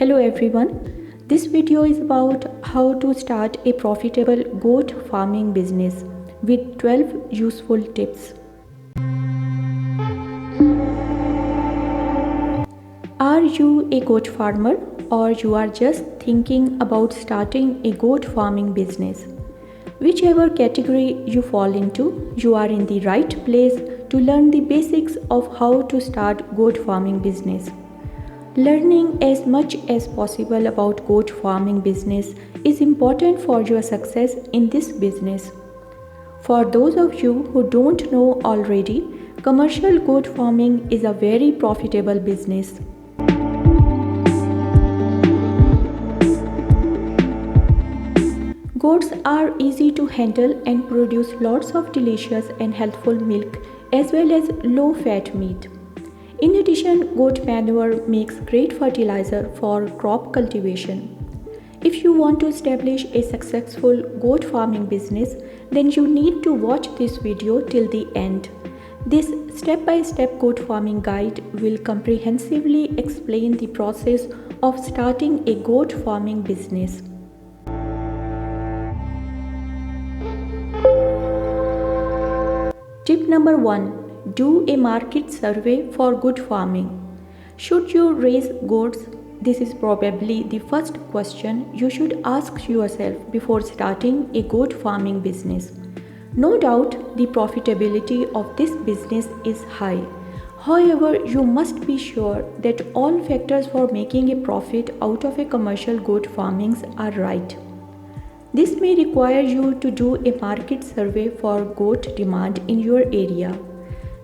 Hello everyone. This video is about how to start a profitable goat farming business with 12 useful tips. Are you a goat farmer or you are just thinking about starting a goat farming business? Whichever category you fall into, you are in the right place to learn the basics of how to start goat farming business. Learning as much as possible about goat farming business is important for your success in this business. For those of you who don't know already, commercial goat farming is a very profitable business. Goats are easy to handle and produce lots of delicious and healthful milk as well as low-fat meat. In addition, goat manure makes great fertilizer for crop cultivation. If you want to establish a successful goat farming business, then you need to watch this video till the end. This step-by-step goat farming guide will comprehensively explain the process of starting a goat farming business. Tip number 1. Do a market survey for goat farming. Should you raise goats? This is probably the first question you should ask yourself before starting a goat farming business. No doubt the profitability of this business is high. However, you must be sure that all factors for making a profit out of a commercial goat farming are right. This may require you to do a market survey for goat demand in your area.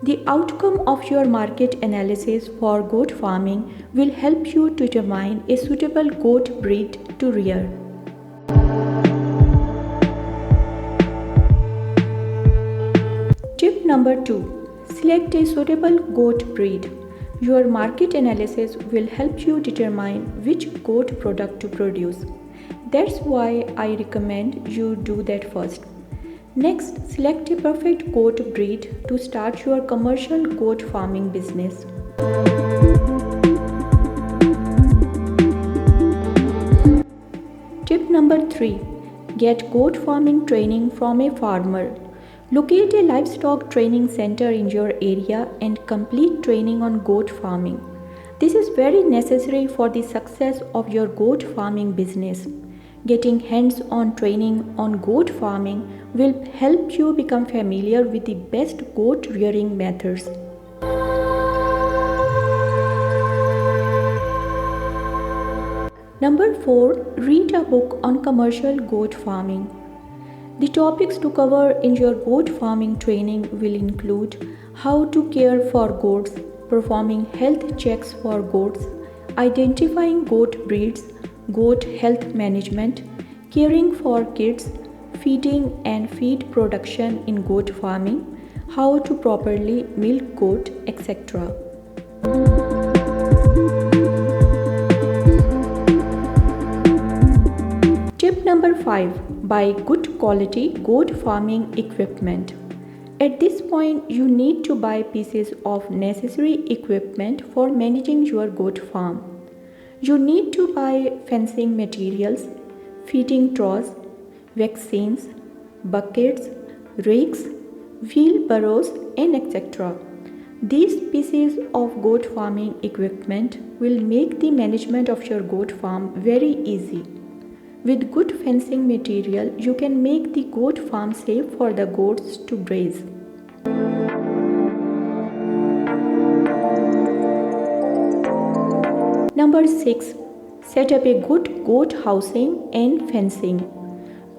The outcome of your market analysis for goat farming will help you to determine a suitable goat breed to rear. Tip number 2. Select a suitable goat breed. Your market analysis will help you determine which goat product to produce. That's why I recommend you do that first. Next, select a perfect goat breed to start your commercial goat farming business. Tip number 3. Get goat farming training from a farmer. Locate a livestock training center in your area and complete training on goat farming. This is very necessary for the success of your goat farming business. Getting hands-on training on goat farming will help you become familiar with the best goat rearing methods. Number 4. Read a book on commercial goat farming. The topics to cover in your goat farming training will include how to care for goats, performing health checks for goats, identifying goat breeds, goat health management, caring for kids, feeding and feed production in goat farming, how to properly milk goat, etc. Tip number 5. Buy good quality goat farming equipment. At this point, you need to buy pieces of necessary equipment for managing your goat farm. You need to buy fencing materials, feeding troughs, vaccines, buckets, rakes, wheelbarrows, and etc. These pieces of goat farming equipment will make the management of your goat farm very easy. With good fencing material, you can make the goat farm safe for the goats to graze. Number 6. Set up a good goat housing and fencing.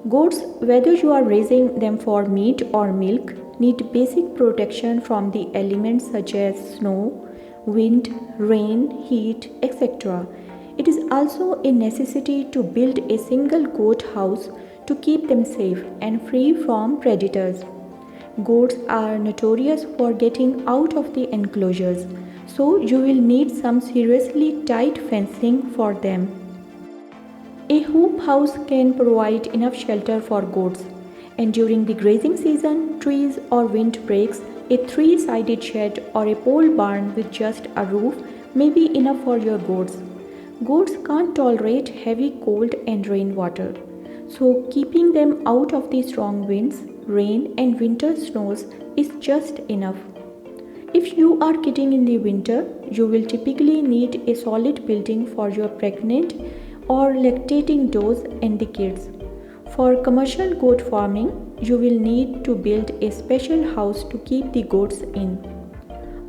Goats, whether you are raising them for meat or milk, need basic protection from the elements such as snow, wind, rain, heat, etc. It is also a necessity to build a single goat house to keep them safe and free from predators. Goats are notorious for getting out of the enclosures, so you will need some seriously tight fencing for them. A hoop house can provide enough shelter for goats, and during the grazing season, trees or wind breaks, a 3-sided shed or a pole barn with just a roof may be enough for your goats. Goats can't tolerate heavy cold and rainwater, so keeping them out of the strong winds, rain, and winter snows is just enough. If you are kidding in the winter, you will typically need a solid building for your pregnant or lactating does and the kids. For commercial goat farming, you will need to build a special house to keep the goats in.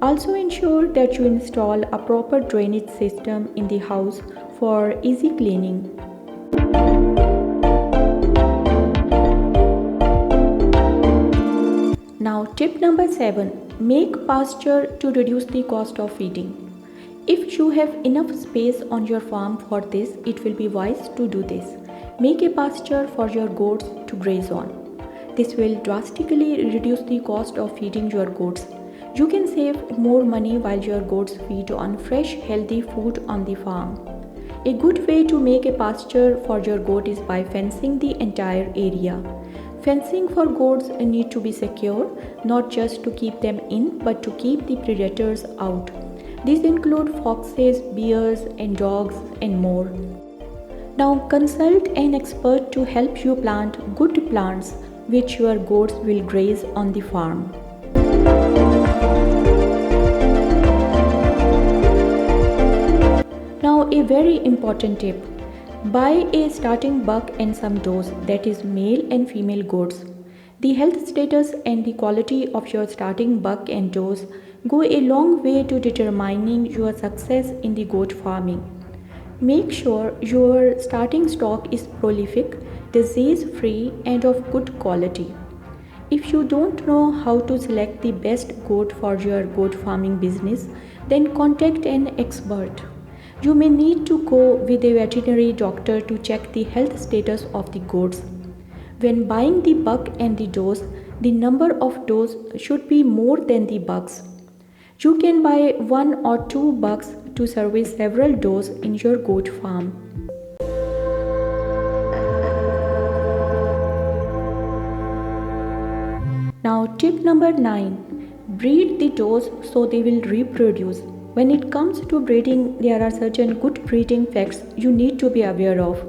Also ensure that you install a proper drainage system in the house for easy cleaning. Now tip number 7. Make pasture to reduce the cost of feeding. If you have enough space on your farm for this, it will be wise to do this. Make a pasture for your goats to graze on. This will drastically reduce the cost of feeding your goats. You can save more money while your goats feed on fresh, healthy food on the farm. A good way to make a pasture for your goat is by fencing the entire area. Fencing for goats need to be secure, not just to keep them in, but to keep the predators out. These include foxes, bears, and dogs, and more. Now consult an expert to help you plant good plants which your goats will graze on the farm. Now a very important tip. Buy a starting buck and some does, that is male and female goats. The health status and the quality of your starting buck and does go a long way to determining your success in the goat farming. Make sure your starting stock is prolific, disease-free, and of good quality. If you don't know how to select the best goat for your goat farming business, then contact an expert. You may need to go with a veterinary doctor to check the health status of the goats. When buying the buck and the does, the number of does should be more than the bucks. You can buy 1 or 2 bucks to service several does in your goat farm. Now tip number 9. Breed the does so they will reproduce. When it comes to breeding, there are certain good breeding facts you need to be aware of.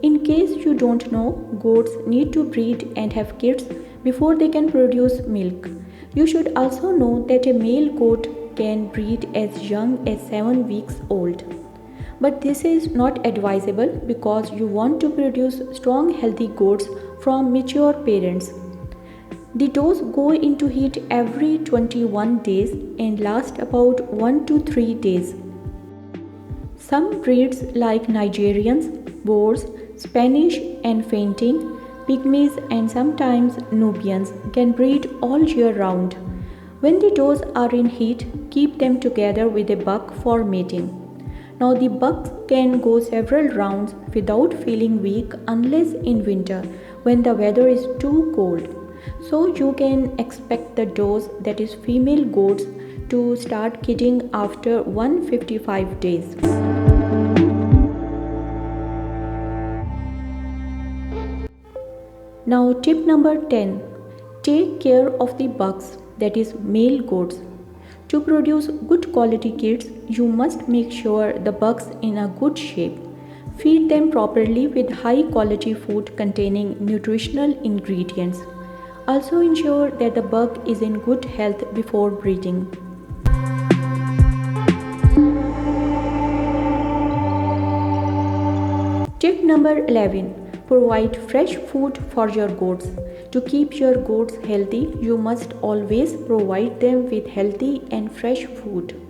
In case you don't know, goats need to breed and have kids before they can produce milk. You should also know that a male goat can breed as young as 7 weeks old. But this is not advisable because you want to produce strong, healthy goats from mature parents. The does go into heat every 21 days and last about 1 to 3 days. Some breeds like Nigerians, Boers, Spanish and Fainting, Pygmies and sometimes Nubians can breed all year round. When the does are in heat, keep them together with a buck for mating. Now the buck can go several rounds without feeling weak unless in winter when the weather is too cold. So you can expect the does, that is female goats, to start kidding after 155 days. Now tip number 10. Take care of the bucks, that is male goats. To produce good quality kids, you must make sure the bucks in a good shape. Feed them properly with high quality food containing nutritional ingredients. Also ensure that the buck is in good health before breeding. Tip number 11. Provide fresh food for your goats. To keep your goats healthy, you must always provide them with healthy and fresh food.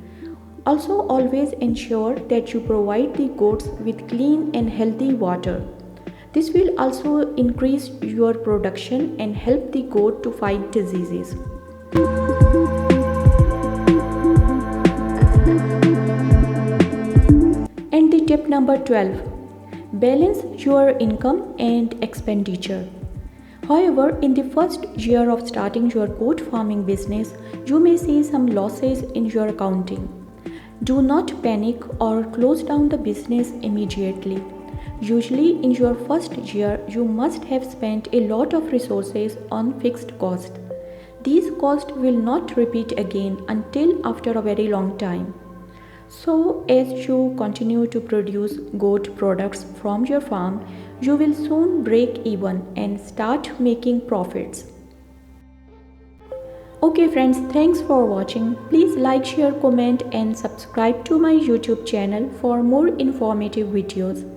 Also always ensure that you provide the goats with clean and healthy water. This will also increase your production and help the goat to fight diseases. And the tip number 12. Balance your income and expenditure. However, in the first year of starting your goat farming business, you may see some losses in your accounting. Do not panic or close down the business immediately. Usually in your first year, you must have spent a lot of resources on fixed costs. These costs will not repeat again until after a very long time. So, as you continue to produce goat products from your farm, you will soon break even and start making profits. Okay friends, thanks for watching. Please like, share, comment and subscribe to my YouTube channel for more informative videos.